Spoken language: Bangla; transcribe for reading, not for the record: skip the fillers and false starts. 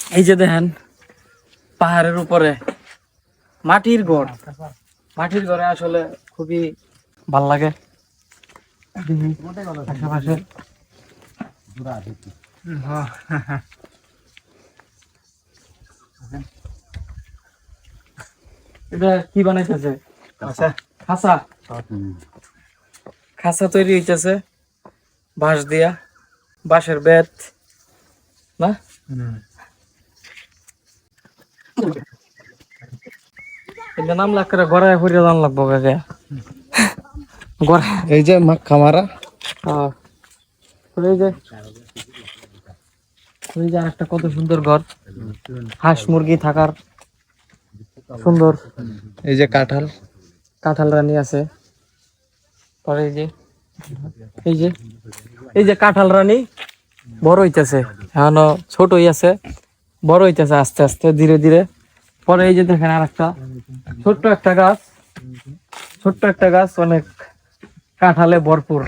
এই যে দেখেন পাহাড়ের উপরে মাটির ঘর, মাটির ঘরে আসলে খুবই ভাল লাগে। আশেপাশে এটা কি বানাইতেছে? খাঁচা, খাঁচা তৈরি হইতেছে বাঁশ দিয়া, বাঁশের বেত না? এটা নাম লাগ করে গড়ায় ফুরিয়ে দাম লাগবো কাকে গড়া। এই যে মাখা মারা ওই যে ওই যে একটা কত সুন্দর ঘর, হাঁস মুরগি থাকার সুন্দর। এই যে কাঁঠাল, কাঁঠাল রানী আছে। পরে এই যে এই যে এই যে কাঁঠাল রানী বড় হইতেছে, এখনো ছোটই আছে, বড় হইতেছে আস্তে আস্তে ধীরে ধীরে। পরে এই যে দেখেন আর একটা ছোট্ট একটা গাছ, ছোট্ট একটা গাছ অনেক কাঁঠালে ভরপুর।